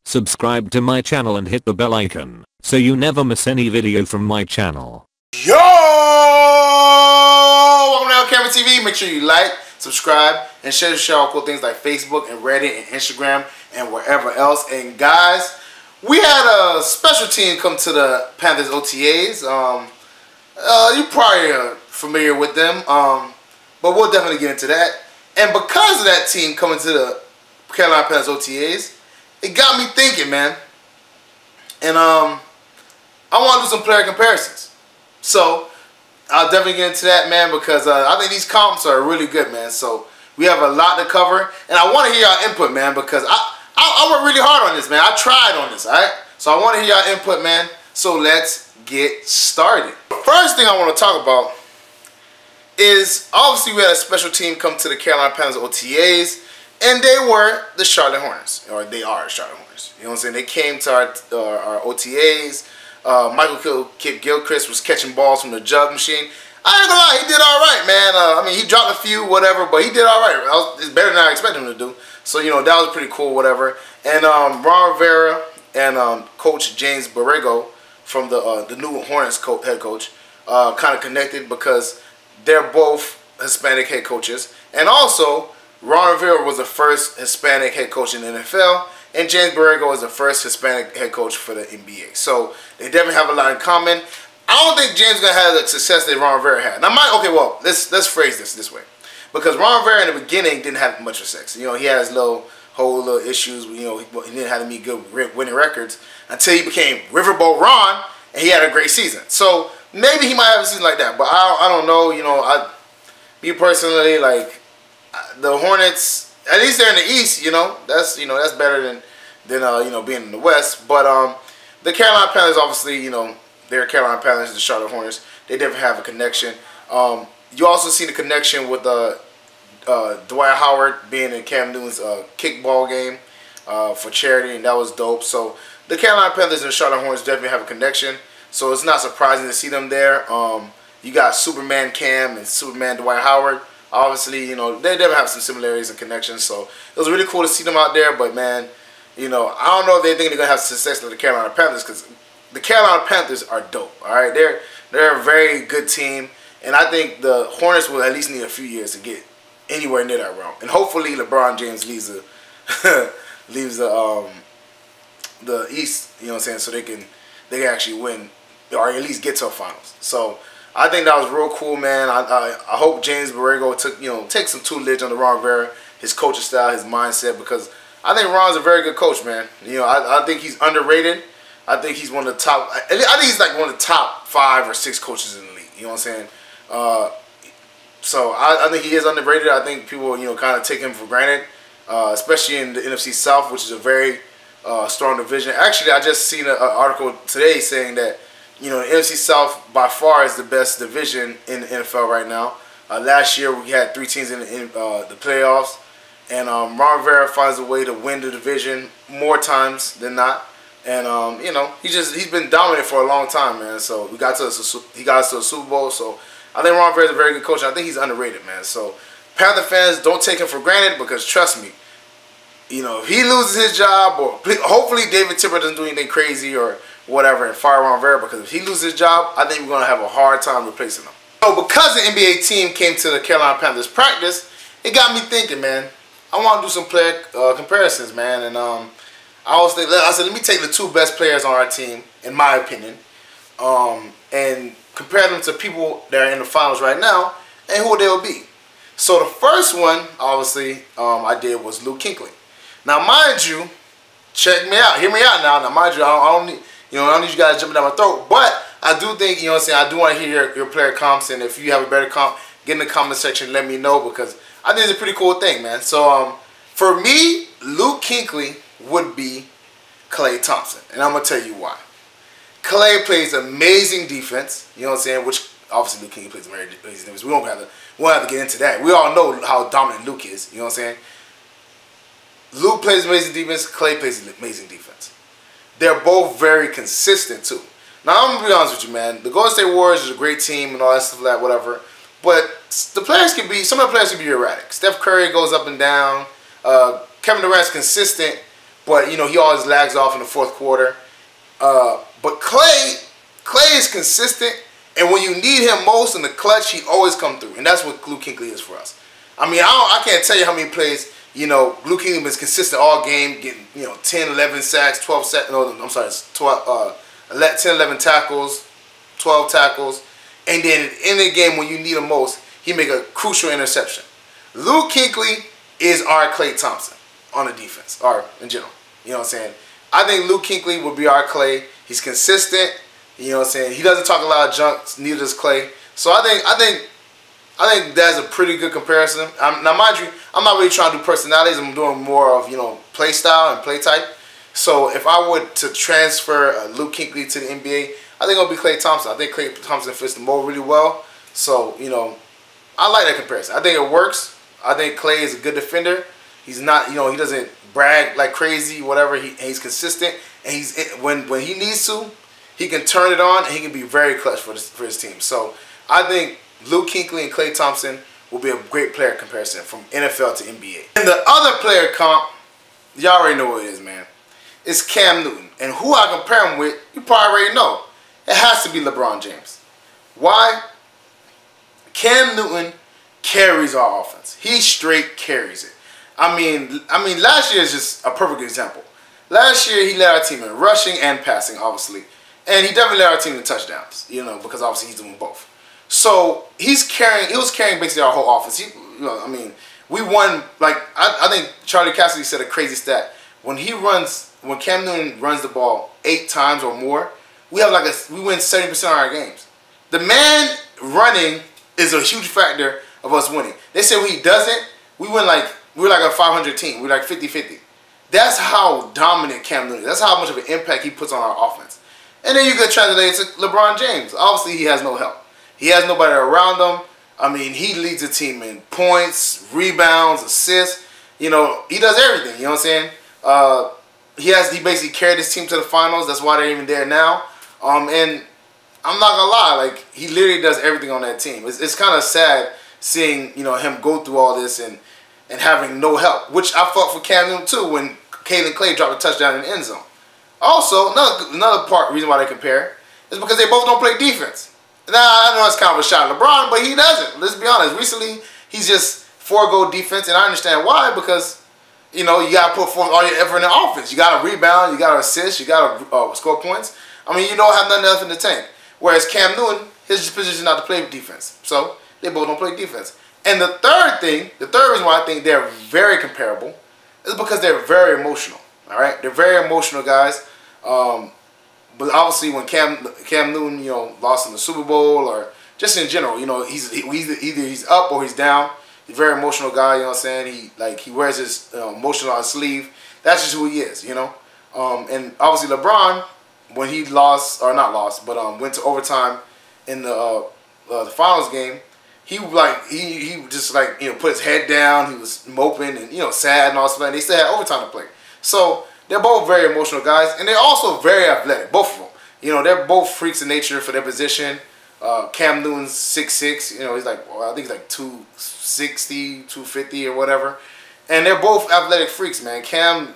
Subscribe to my channel and hit the bell icon so you never miss any video from my channel. Yo! Welcome to LCameraTV. Make sure you like, subscribe, and share all cool things like Facebook and Reddit and Instagram and wherever else. And guys, we had a special team come to the Panthers OTAs. You're probably familiar with them, but we'll definitely get into that. And because of that team coming to the Carolina Panthers OTAs, it got me thinking, man. And I want to do some player comparisons. So I'll definitely get into that, man, because I think these comps are really good, man. So we have a lot to cover, and I want to hear y'all input, man, because I worked really hard on this, man. I tried on this, all right? So I want to hear y'all input, man. So let's get started. First thing I want to talk about is obviously we had a special team come to the Carolina Panthers OTAs, and they were the Charlotte Hornets, or they are the Charlotte Hornets. You know what I'm saying? They came to our OTAs. Michael Gilchrist was catching balls from the jug machine. I ain't gonna lie, he did all right, man. I mean, he dropped a few, whatever, but he did all right. It's better than I expected him to do. So, you know, that was pretty cool, whatever. And Ron Rivera and Coach James Borrego from the new Hornets head coach kind of connected because they're both Hispanic head coaches. And also, Ron Rivera was the first Hispanic head coach in the NFL, and James Borrego was the first Hispanic head coach for the NBA. So they definitely have a lot in common. I don't think James is gonna have the success that Ron Rivera had. Now, let's phrase this way, because Ron Rivera in the beginning didn't have much success. You know, he had his whole little issues. You know, he didn't have to meet good winning records until he became Riverboat Ron, and he had a great season. So maybe he might have a season like that, but I don't know. You know, me personally, like, the Hornets, at least they're in the East, that's better than being in the West. But the Carolina Panthers, obviously, they're Carolina Panthers, the Charlotte Hornets. They definitely have a connection. You also see the connection with Dwight Howard being in Cam Newton's kickball game for charity, and that was dope. So the Carolina Panthers and the Charlotte Hornets definitely have a connection. So it's not surprising to see them there. You got Superman Cam and Superman Dwight Howard. Obviously, they definitely have some similarities and connections, so it was really cool to see them out there. But, man, I don't know if they think they're going to have success with the Carolina Panthers, because the Carolina Panthers are dope, all right? They're a very good team, and I think the Hornets will at least need a few years to get anywhere near that realm. And hopefully LeBron James leaves the East, you know what I'm saying, so they can actually win or at least get to a finals. So I think that was real cool, man. I hope James Borrego take some tutelage on the Ron Rivera, his coaching style, his mindset, because I think Ron's a very good coach, man. I think he's underrated. I think he's one of the top. I think he's like one of the top 5 or 6 coaches in the league. You know what I'm saying? So I think he is underrated. I think people kind of take him for granted, especially in the NFC South, which is a very strong division. Actually, I just seen an article today saying that the NFC South by far is the best division in the NFL right now. Last year we had 3 teams in the playoffs, and Ron Rivera finds a way to win the division more times than not. And he's been dominant for a long time, man. So he got us to a Super Bowl. So I think Ron Rivera is a very good coach. I think he's underrated, man. So Panther fans, don't take him for granted, because trust me, if he loses his job, or hopefully David Tipper doesn't do anything crazy or whatever and fire Ron Rivera, because if he loses his job, I think we're going to have a hard time replacing him. So because the NBA team came to the Carolina Panthers practice, it got me thinking, man. I want to do some player comparisons, man. And I said, let me take the 2 best players on our team, in my opinion, and compare them to people that are in the finals right now and who they will be. So the first one, obviously, I did was Luke Kuechly. Now, mind you, check me out. Hear me out now. Now, mind you, I don't need you guys jumping down my throat, but I do think, I do want to hear your player comps, and if you have a better comp, get in the comment section, let me know, because I think it's a pretty cool thing, man. So, for me, Luke Kuechly would be Klay Thompson, and I'm going to tell you why. Klay plays amazing defense, you know what I'm saying, which obviously Luke Kuechly plays amazing defense. We won't have to get into that. We all know how dominant Luke is, you know what I'm saying. Luke plays amazing defense, Klay plays amazing defense. They're both very consistent, too. Now, I'm going to be honest with you, man. The Golden State Warriors is a great team and all that stuff, whatever. But some of the players can be erratic. Steph Curry goes up and down. Kevin Durant's consistent, but you know he always lags off in the fourth quarter. But Klay is consistent, and when you need him most in the clutch, he always come through, and that's what Luke Kuechly is for us. I mean, I can't tell you how many plays. You know, Luke Kuechly is consistent all game, getting 10, 11 sacks, 12 sacks. No, I'm sorry, it's 12, 10, 11 tackles, 12 tackles, and then in the game when you need him most, he make a crucial interception. Luke Kuechly is our Klay Thompson on the defense, or in general. You know what I'm saying? I think Luke Kuechly would be our Klay. He's consistent. You know what I'm saying? He doesn't talk a lot of junk. Neither does Klay. So I think that's a pretty good comparison. Now, mind you, I'm not really trying to do personalities. I'm doing more of play style and play type. So if I were to transfer Luke Kuechly to the NBA, I think it'll be Klay Thompson. I think Klay Thompson fits the mold really well. So I like that comparison. I think it works. I think Klay is a good defender. He's not, he doesn't brag like crazy, whatever. He's consistent, and when he needs to, he can turn it on, and he can be very clutch for his team. So I think Luke Kuechly and Klay Thompson will be a great player comparison from NFL to NBA. And the other player comp, y'all already know what it is, man. It's Cam Newton. And who I compare him with, you probably already know. It has to be LeBron James. Why? Cam Newton carries our offense. He straight carries it. I mean, last year is just a perfect example. Last year, he led our team in rushing and passing, obviously. And he definitely led our team in touchdowns, because obviously he's doing both. So he was carrying basically our whole offense. We won, like, I think Charlie Cassidy said a crazy stat. When Cam Newton runs the ball 8 times or more, we win 70% of our games. The man running is a huge factor of us winning. They say when he doesn't, we're like a 500 team. We're like 50-50. That's how dominant Cam Newton is. That's how much of an impact he puts on our offense. And then you can translate it to LeBron James. Obviously, he has no help. He has nobody around him. I mean, he leads the team in points, rebounds, assists. He does everything. You know what I'm saying? He basically carried his team to the finals. That's why they're even there now. And I'm not gonna lie, like, he literally does everything on that team. It's kind of sad seeing him go through all this and having no help, which I felt for Cam Newton too when Klay dropped a touchdown in the end zone. Also, another reason why they compare is because they both don't play defense. Now, I know it's kind of a shot at LeBron, but he doesn't. Let's be honest. Recently, he's just forego defense, and I understand why, because, you got to put forth all your effort in the offense. You got to rebound, you got to assist, you got to score points. I mean, you don't have nothing else in the tank. Whereas Cam Newton, his position is not to play defense. So, they both don't play defense. And the third reason why I think they're very comparable is because they're very emotional. All right? They're very emotional guys. But obviously, when Cam Newton, lost in the Super Bowl or just in general, either he's up or he's down. He's a very emotional guy. You know what I'm saying? He wears his emotion on his sleeve. That's just who he is. And obviously LeBron, when he went to overtime in the finals game, he just put his head down. He was moping and sad and all stuff. And they still had overtime to play. So they're both very emotional guys, and they're also very athletic, both of them. They're both freaks in nature for their position. Cam Newton's 6'6", he's like, I think he's like 260, 250 or whatever. And they're both athletic freaks, man.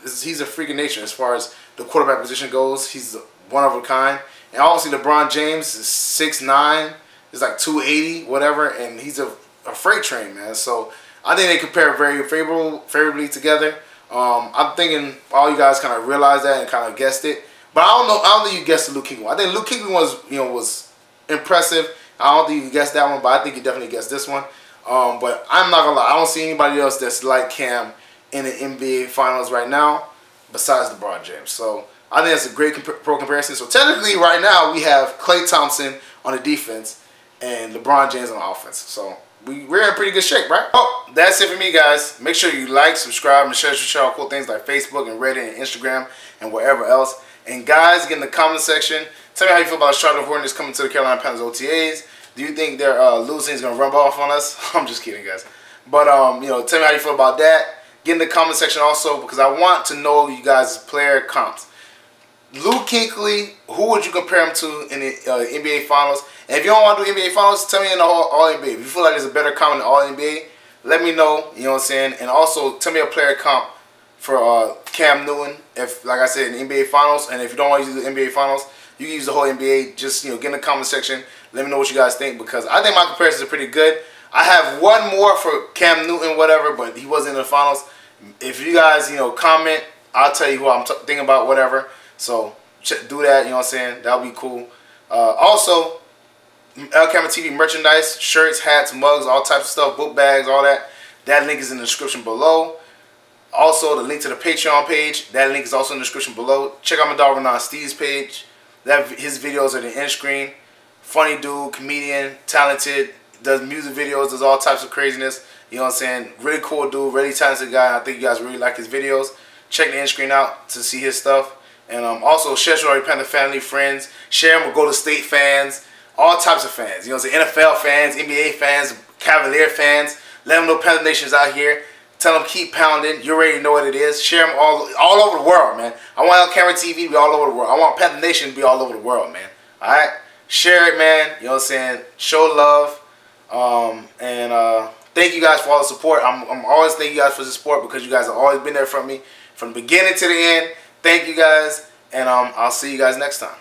He's a freak in nature as far as the quarterback position goes. He's one of a kind. And obviously LeBron James is 6'9", is like 280, whatever, and he's a freight train, man. So I think they compare very favorably together. I'm thinking all you guys kind of realized that and kind of guessed it, but I don't think you guessed the Luke Kuechly one. I think Luke Kuechly was impressive. I don't think you guessed that one, but I think you definitely guessed this one. But I'm not gonna lie, I don't see anybody else that's like Cam in the NBA Finals right now, besides LeBron James. So I think that's a great pro comparison. So technically, right now we have Klay Thompson on the defense and LeBron James on the offense. So we're in pretty good shape, right? Oh, that's it for me, guys. Make sure you like, subscribe, and share all cool things like Facebook and Reddit and Instagram and wherever else. And guys, get in the comment section. Tell me how you feel about Charlotte Hornets coming to the Carolina Panthers OTAs. Do you think their losing is gonna rub off on us? I'm just kidding, guys. But tell me how you feel about that. Get in the comment section also, because I want to know you guys' player comps. Luke Kuechly, who would you compare him to in the NBA Finals? And if you don't want to do NBA Finals, tell me in the All NBA. If you feel like there's a better comp in the All NBA, let me know. You know what I'm saying? And also, tell me a player comp for Cam Newton. If, like I said, in the NBA Finals, and if you don't want to use the NBA Finals, you can use the whole NBA. Just, you know, get in the comment section. Let me know what you guys think, because I think my comparisons are pretty good. I have one more for Cam Newton, whatever, but he wasn't in the finals. If you guys, you know, comment, I'll tell you who I'm thinking about, whatever. So do that, you know what I'm saying? That'll be cool. Also, LCameraTV merchandise, shirts, hats, mugs, all types of stuff, book bags, all that. That link is in the description below. Also, the link to the Patreon page, that link is also in the description below. Check out my dog Renan Steve's page. His videos are in the end screen. Funny dude, comedian, talented, does music videos, does all types of craziness. You know what I'm saying? Really cool dude, really talented guy. I think you guys really like his videos. Check the end screen out to see his stuff. And also share Charlotte Panther family, friends. Share them with Golden State fans, all types of fans. You know what I'm saying? NFL fans, NBA fans, Cavalier fans. Let them know Panther Nation's out here. Tell them keep pounding. You already know what it is. Share them all over the world, man. I want LCameraTV to be all over the world. I want Panther Nation to be all over the world, man. All right? Share it, man. You know what I'm saying? Show love. Thank you guys for all the support. I'm always thanking you guys for the support, because you guys have always been there for me from the beginning to the end. Thank you guys, and I'll see you guys next time.